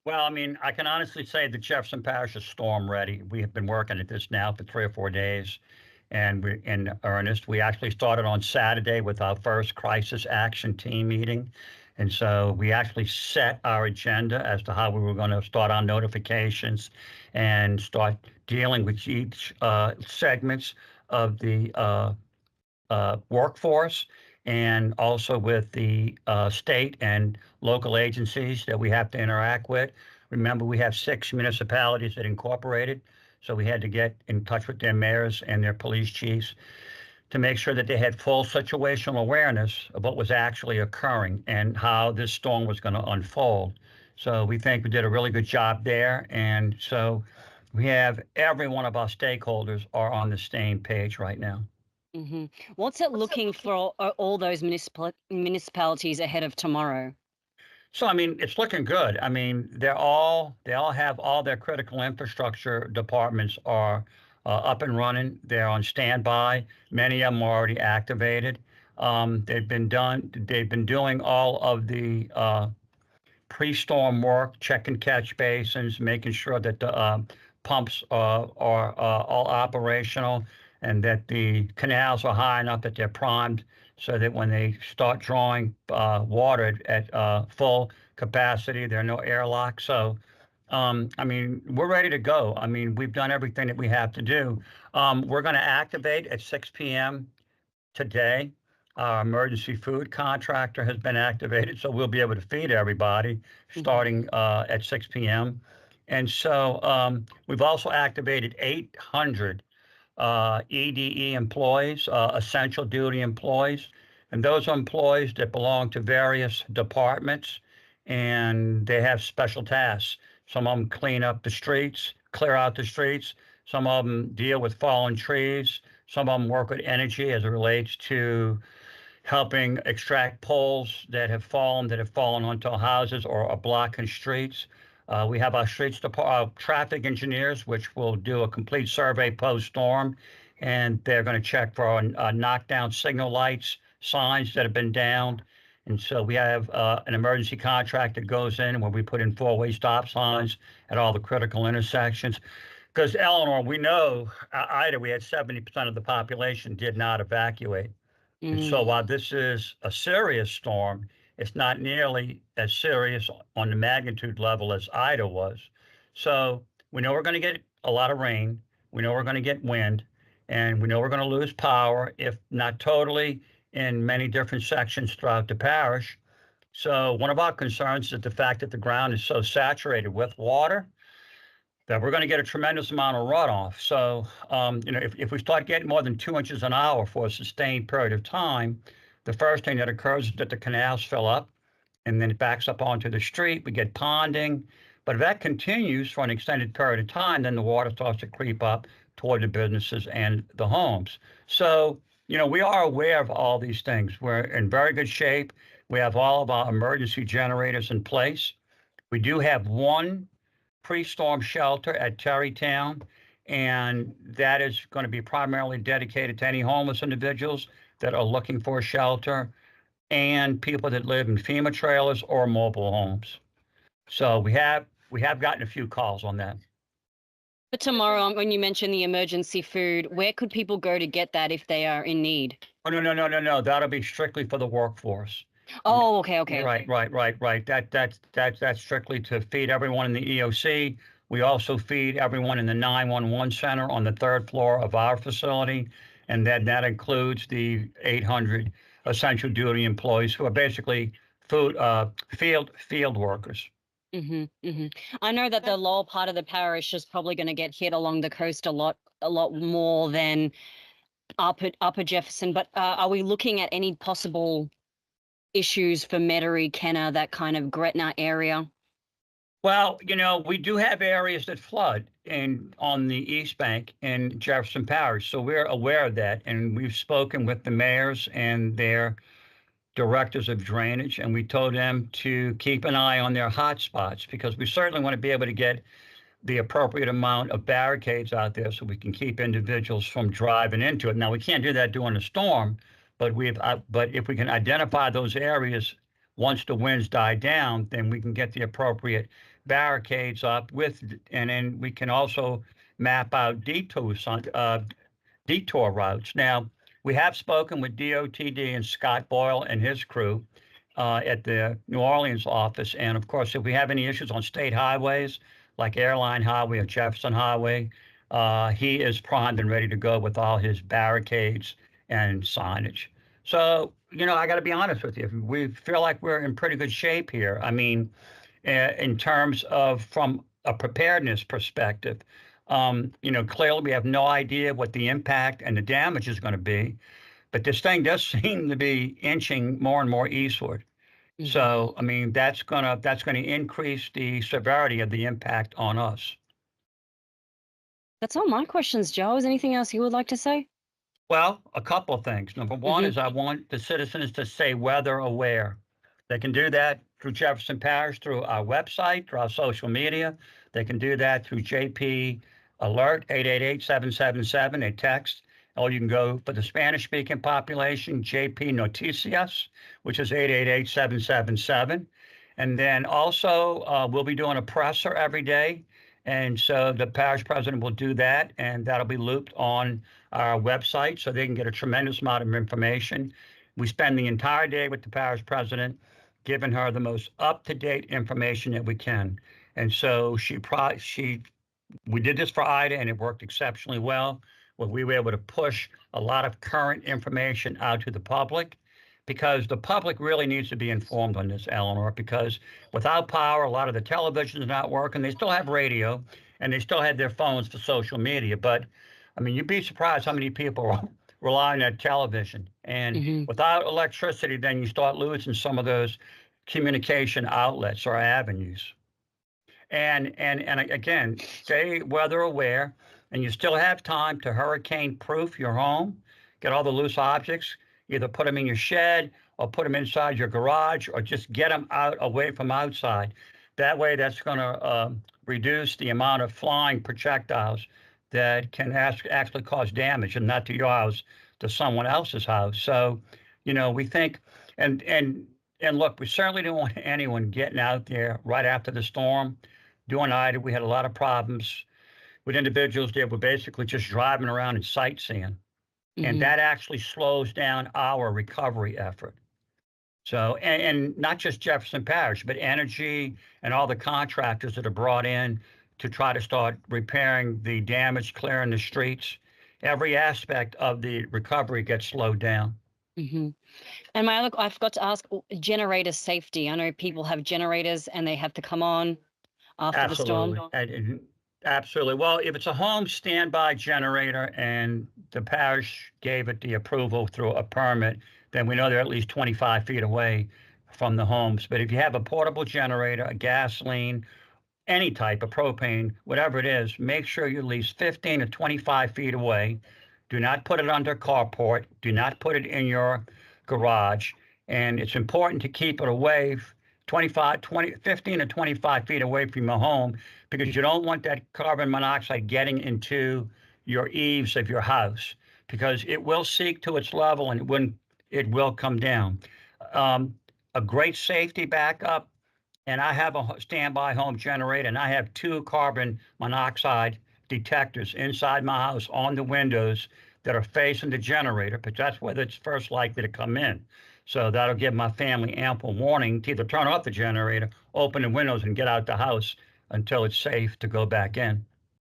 Well, I mean, I can honestly say that Jefferson Parish is storm ready. We have been working at this now for 3 or 4 days, and we're in earnest. We actually started on Saturday with our first crisis action team meeting. And so we actually set our agenda as to how we were going to start our notifications and start dealing with each segments of the workforce, and also with the state and local agencies that we have to interact with. Remember, we have 6 municipalities that incorporated, so we had to get in touch with their mayors and their police chiefs to make sure that they had full situational awareness of what was actually occurring and how this storm was going to unfold. So we think we did a really good job there. And so we have every one of our stakeholders are on the same page right now. hmm What's it looking for all those municipalities ahead of tomorrow? So I mean, it's looking good. I mean, they all have all their critical infrastructure departments are up and running. They're on standby. Many of them are already activated. They've been doing all of the pre-storm work, checking catch basins, making sure that the pumps are all operational, and that the canals are high enough that they're primed so that when they start drawing water at full capacity, there are no airlocks. So, I mean, we're ready to go. I mean, we've done everything that we have to do. We're going to activate at 6 p.m. today. Our emergency food contractor has been activated, so we'll be able to feed everybody hmm starting at 6 p.m. And so we've also activated 800 EDE employees, essential duty employees, and those are employees that belong to various departments, and they have special tasks. Some of them clean up the streets, clear out the streets. Some of them deal with fallen trees. Some of them work with energy as it relates to helping extract poles that have fallen onto houses or are blocking streets. We have our traffic engineers, which will do a complete survey post-storm, and they're going to check for knockdown signal lights, signs that have been downed. And so we have an emergency contract that goes in where we put in four-way stop signs at all the critical intersections. Because Eleanor, we know Ida, we had 70% of the population did not evacuate. And so Mm. while this is a serious storm, it's not nearly as serious on the magnitude level as Ida was. So we know we're going to get a lot of rain. We know we're going to get wind, and we know we're going to lose power, if not totally, in many different sections throughout the parish. So one of our concerns is the fact that the ground is so saturated with water that we're going to get a tremendous amount of runoff. So, if we start getting more than 2 inches an hour for a sustained period of time, the first thing that occurs is that the canals fill up, and then it backs up onto the street. We get ponding. But if that continues for an extended period of time, then the water starts to creep up toward the businesses and the homes. So, we are aware of all these things. We're in very good shape. We have all of our emergency generators in place. We do have one pre-storm shelter at Terrytown, and that is going to be primarily dedicated to any homeless individuals that are looking for a shelter and people that live in FEMA trailers or mobile homes. So we have gotten a few calls on that. For tomorrow, when you mentioned the emergency food, where could people go to get that if they are in need? Oh, no, no, no, no, no. That'll be strictly for the workforce. Oh, okay, okay. Right. That's strictly to feed everyone in the EOC. We also feed everyone in the 911 center on the third floor of our facility, and then that includes the 800 essential duty employees who are basically field workers. I know that the lower part of the parish is probably going to get hit along the coast a lot more than upper Jefferson. But are we looking at any possible issues for Metairie, Kenner, that kind of Gretna area? Well, we do have areas that flood on the East Bank in Jefferson Parish, so we're aware of that, and we've spoken with the mayors and their directors of drainage, and we told them to keep an eye on their hot spots, because we certainly want to be able to get the appropriate amount of barricades out there so we can keep individuals from driving into it. Now, we can't do that during a storm, but if we can identify those areas once the winds die down, then we can get the appropriate barricades up and then we can also map out detour routes. Now, we have spoken with DOTD and Scott Boyle and his crew at the New Orleans office. And of course, if we have any issues on state highways like Airline Highway or Jefferson Highway, he is primed and ready to go with all his barricades and signage. So, I got to be honest with you. We feel like we're in pretty good shape here. I mean, in terms of from a preparedness perspective, clearly we have no idea what the impact and the damage is going to be, but this thing does seem to be inching more and more eastward. So, I mean, that's gonna increase the severity of the impact on us. That's all my questions, Joe. Is anything else you would like to say? Well, a couple of things. Number one is I want the citizens to stay weather aware. They can do that through Jefferson Parish, through our website, through our social media. They can do that through JP Alert 888-777, a text. Or you can go for the Spanish-speaking population, JP Noticias, which is 888-777. And then also we'll be doing a presser every day. And so the parish president will do that, and that'll be looped on our website so they can get a tremendous amount of information. We spend the entire day with the parish president, giving her the most up-to-date information that we can. And so we did this for Ida, and it worked exceptionally well, where we were able to push a lot of current information out to the public, because the public really needs to be informed on this, Eleanor, because without power, a lot of the television is not working. They still have radio, and they still have their phones for social media. But, I mean, you'd be surprised how many people rely on that television. And without electricity, then you start losing some of those communication outlets or avenues. And again, stay weather aware, and you still have time to hurricane-proof your home, get all the loose objects, either put them in your shed or put them inside your garage, or just get them out away from outside. That way, that's going to reduce the amount of flying projectiles that can actually cause damage, and not to your house, to someone else's house. So, we think, and look, we certainly don't want anyone getting out there right after the storm. During Ida, we had a lot of problems with individuals that were basically just driving around and sightseeing. And that actually slows down our recovery effort. So, and not just Jefferson Parish, but energy and all the contractors that are brought in to try to start repairing the damage, clearing the streets. Every aspect of the recovery gets slowed down. And I forgot to ask, generator safety. I know people have generators and they have to come on after the storm. Absolutely. Well, if it's a home standby generator and the parish gave it the approval through a permit, then we know they're at least 25 feet away from the homes. But if you have a portable generator, a gasoline, any type of propane, whatever it is, make sure you're at least 15 to 25 feet away. Do not put it under carport. Do not put it in your garage. And it's important to keep it away 15 to 25 feet away from your home, because you don't want that carbon monoxide getting into your eaves of your house, because it will seek to its level and it will come down. A great safety backup, and I have a standby home generator, and I have 2 carbon monoxide detectors inside my house on the windows that are facing the generator, because that's where it's first likely to come in. So that'll give my family ample warning to either turn off the generator, open the windows, and get out the house until it's safe to go back in.